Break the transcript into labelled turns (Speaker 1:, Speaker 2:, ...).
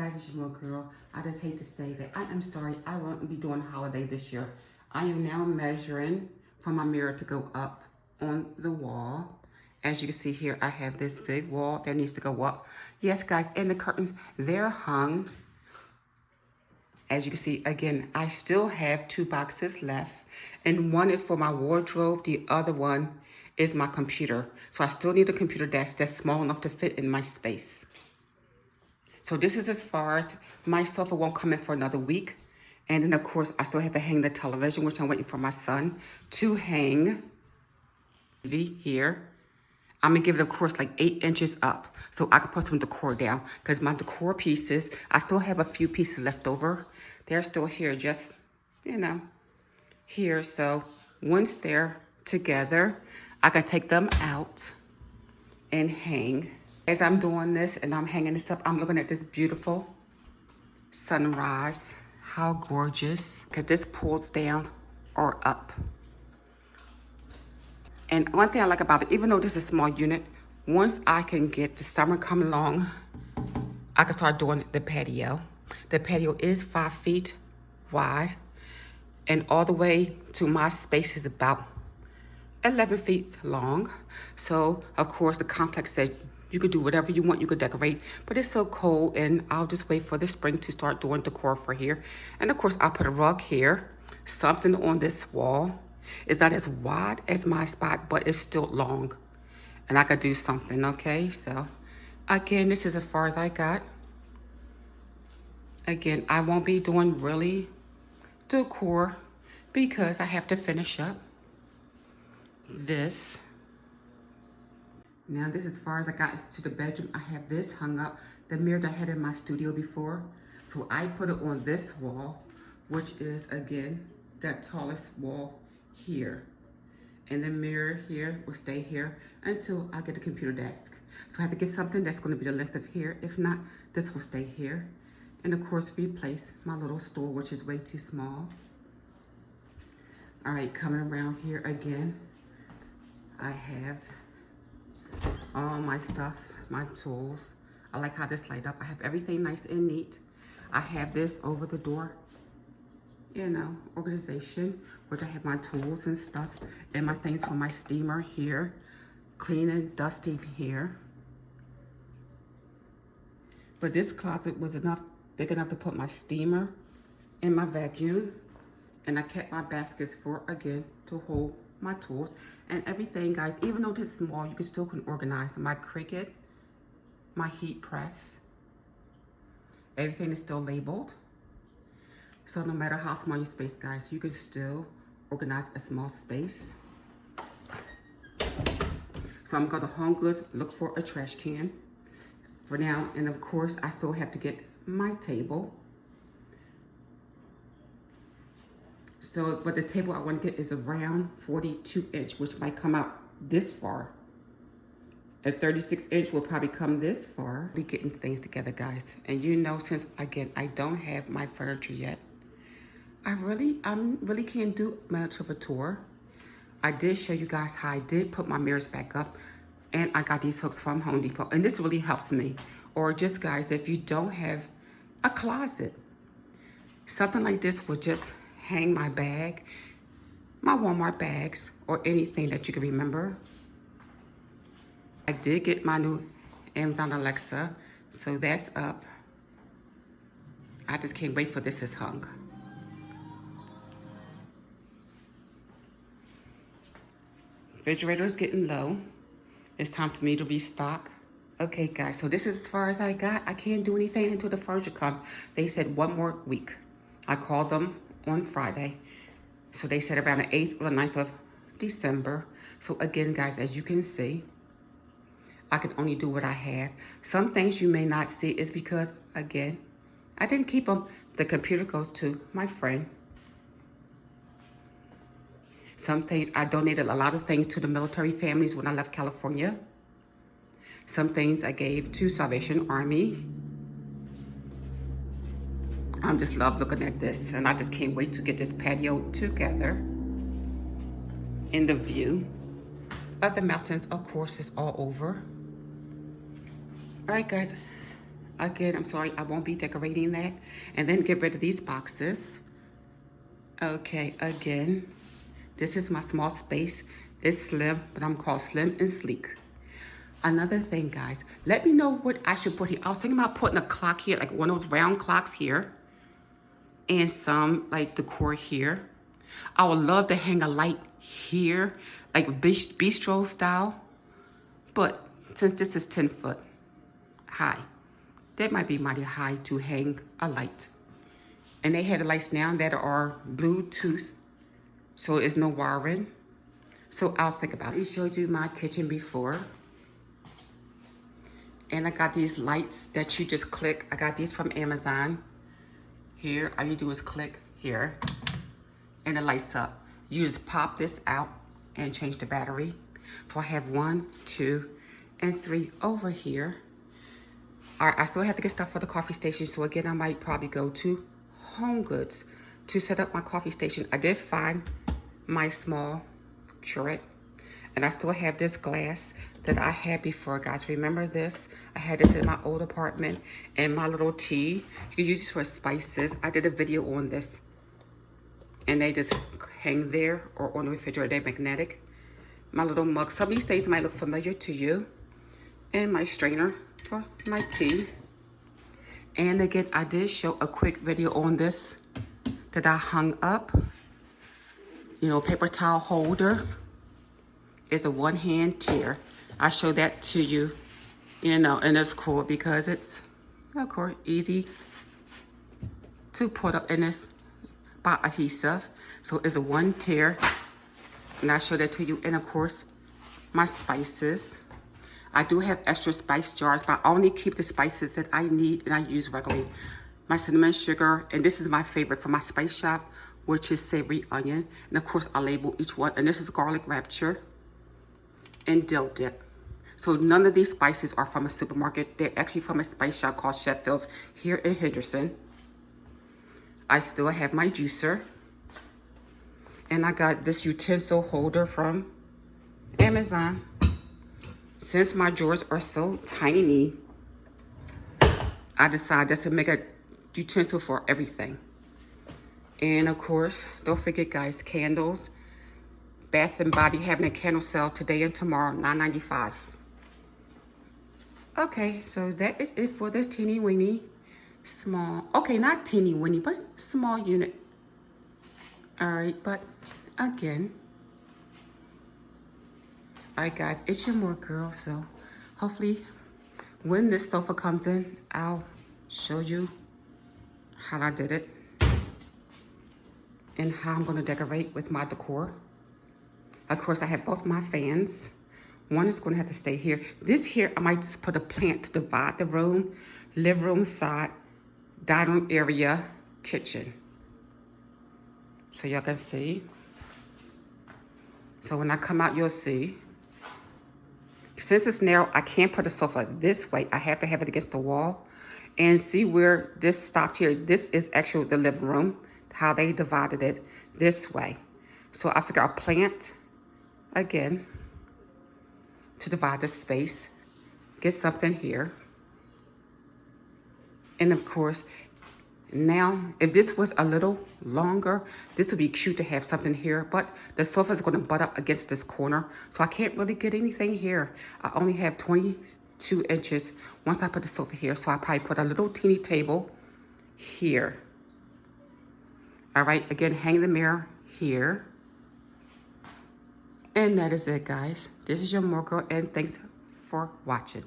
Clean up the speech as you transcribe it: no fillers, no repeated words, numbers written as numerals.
Speaker 1: guys, it's your Mooregirl. I just hate to say that I am sorry I won't be doing holiday this year. I am now measuring for my mirror to go up on the wall. As you can see here, I have this big wall that needs to go up. Yes, guys, and the curtains, they're hung. As you can see, again, I still have 2 boxes left. And one is for my wardrobe. The other one is my computer. So I still need a computer desk that's small enough to fit in my space. So this is as far as my sofa won't come in for another week. And then of course, I still have to hang the television, which I'm waiting for my son to hang. Here. I'm gonna give it, of course, like 8 inches up so I can put some decor down because my decor pieces, I still have a few pieces left over. They're still here, just, you know, here. So once they're together, I can take them out and hang. As I'm doing this and I'm hanging this up, I'm looking at this beautiful sunrise. How gorgeous. Because this pulls down or up. And one thing I like about it, even though this is a small unit, once I can get the summer coming along, I can start doing the patio. The patio is 5 feet wide, and all the way to my space is about 11 feet long. So, of course, the complex said you could do whatever you want, you could decorate, but it's so cold, and I'll just wait for the spring to start doing decor for here. And of course, I'll put a rug here, something on this wall. It's not as wide as my spot, but it's still long. And I could do something, okay? So, again, this is as far as I got. Again, I won't be doing really decor because I have to finish up this. Now, this is as far as I got to the bedroom. I have this hung up, the mirror that I had in my studio before. So I put it on this wall, which is, again, that tallest wall here. And the mirror here will stay here until I get the computer desk. So I have to get something that's going to be the length of here. If not, this will stay here. And of course, replace my little stool, which is way too small. All right, coming around here again, I have all my stuff, my tools. I like how this light up. I have everything nice and neat. I have this over the door, you know, organization, which I have my tools and stuff and my things for my steamer here, clean and dusty here. But this closet was big enough to put my steamer and my vacuum. And I kept my baskets for, again, to hold my tools and everything, guys. Even though this is small, you can still organize my Cricut, my heat press. Everything is still labeled. So no matter how small your space, guys, you can still organize a small space. So I'm going to Home Goods, look for a trash can for now. And of course, I still have to get my table. So, but the table I want to get is a round 42-inch, which might come out this far. A 36-inch will probably come this far. Be getting things together, guys. And you know, since, again, I don't have my furniture yet, I really can't do much of a tour. I did show you guys how I did put my mirrors back up, and I got these hooks from Home Depot, and this really helps me. Or just, guys, if you don't have a closet, something like this will just hang my bag, my Walmart bags, or anything that you can remember. I did get my new Amazon Alexa, so that's up. I just can't wait for this is hung. Refrigerator is getting low. It's time for me to restock. Okay, guys, so this is as far as I got. I can't do anything until the furniture comes. They said 1 more week. I called them on Friday. So they said around the 8th or the 9th of December. So again, guys, as you can see, I can only do what I have. Some things you may not see is because, again, I didn't keep them. The computer goes to my friend. Some things, I donated a lot of things to the military families when I left California. Some things I gave to Salvation Army. I just love looking at this, and I just can't wait to get this patio together. And the view of the mountains, of course, is all over. All right, guys, Again, I'm sorry, I won't be decorating that. And then get rid of these boxes. Okay, again, this is my small space. It's slim, but I'm called slim and sleek. Another thing, guys, let me know what I should put here. I was thinking about putting a clock here, like one of those round clocks here, and some like decor here. I would love to hang a light here, like bistro style, but since this is 10 foot high, that might be mighty high to hang a light. And they have the lights now that are Bluetooth, so it's no wiring. So I'll think about it. I showed you my kitchen before. And I got these lights that you just click. I got these from Amazon. Here, all you do is click here, and it lights up. You just pop this out and change the battery. So I have 1, 2, and 3 over here. All right, I still have to get stuff for the coffee station. So again, I might probably go to Home Goods to set up my coffee station. I did find my small curate, and I still have this glass that I had before, guys. Remember this? I had this in my old apartment, and my little tea. You can use this for spices. I did a video on this, and they just hang there or on the refrigerator. They're magnetic. My little mug. Some of these things might look familiar to you. And my strainer for my tea. And again, I did show a quick video on this that I hung up. You know, paper towel holder is a one-hand tear. I show that to you, you know, and it's cool because it's, of course, easy to put up in this by adhesive. So it's a one tear, and I show that to you. And of course, my spices. I do have extra spice jars, but I only keep the spices that I need and I use regularly. My cinnamon sugar, and this is my favorite from my spice shop, which is savory onion. And of course, I label each one. And this is garlic rapture and dill dip. So none of these spices are from a supermarket. They're actually from a spice shop called Sheffield's here in Henderson. I still have my juicer. And I got this utensil holder from Amazon. Since my drawers are so tiny, I decided to make a utensil for everything. And of course, don't forget, guys, candles. Bath and Body having a candle sale today and tomorrow, $9.95. Okay, so that is it for this teeny weeny small, okay, not teeny weeny, but small unit. All right, but again, all right, guys, it's your Mooregirl. So hopefully when this sofa comes in, I'll show you how I did it and how I'm going to decorate with my decor. Of course, I have both my fans. One is going to have to stay here. This here, I might just put a plant to divide the room, living room side, dining room area, kitchen. So y'all can see. So when I come out, you'll see. Since it's narrow, I can't put the sofa this way. I have to have it against the wall. And see where this stopped here. This is actually the living room, how they divided it this way. So I figure I'll plant again to divide the space, get something here. And of course, now, if this was a little longer, this would be cute to have something here, but the sofa is going to butt up against this corner, so I can't really get anything here. I only have 22 inches once I put the sofa here, so I probably put a little teeny table here. All right, again, hang the mirror here. And that is it, guys. This is your Mooregirl, and thanks for watching.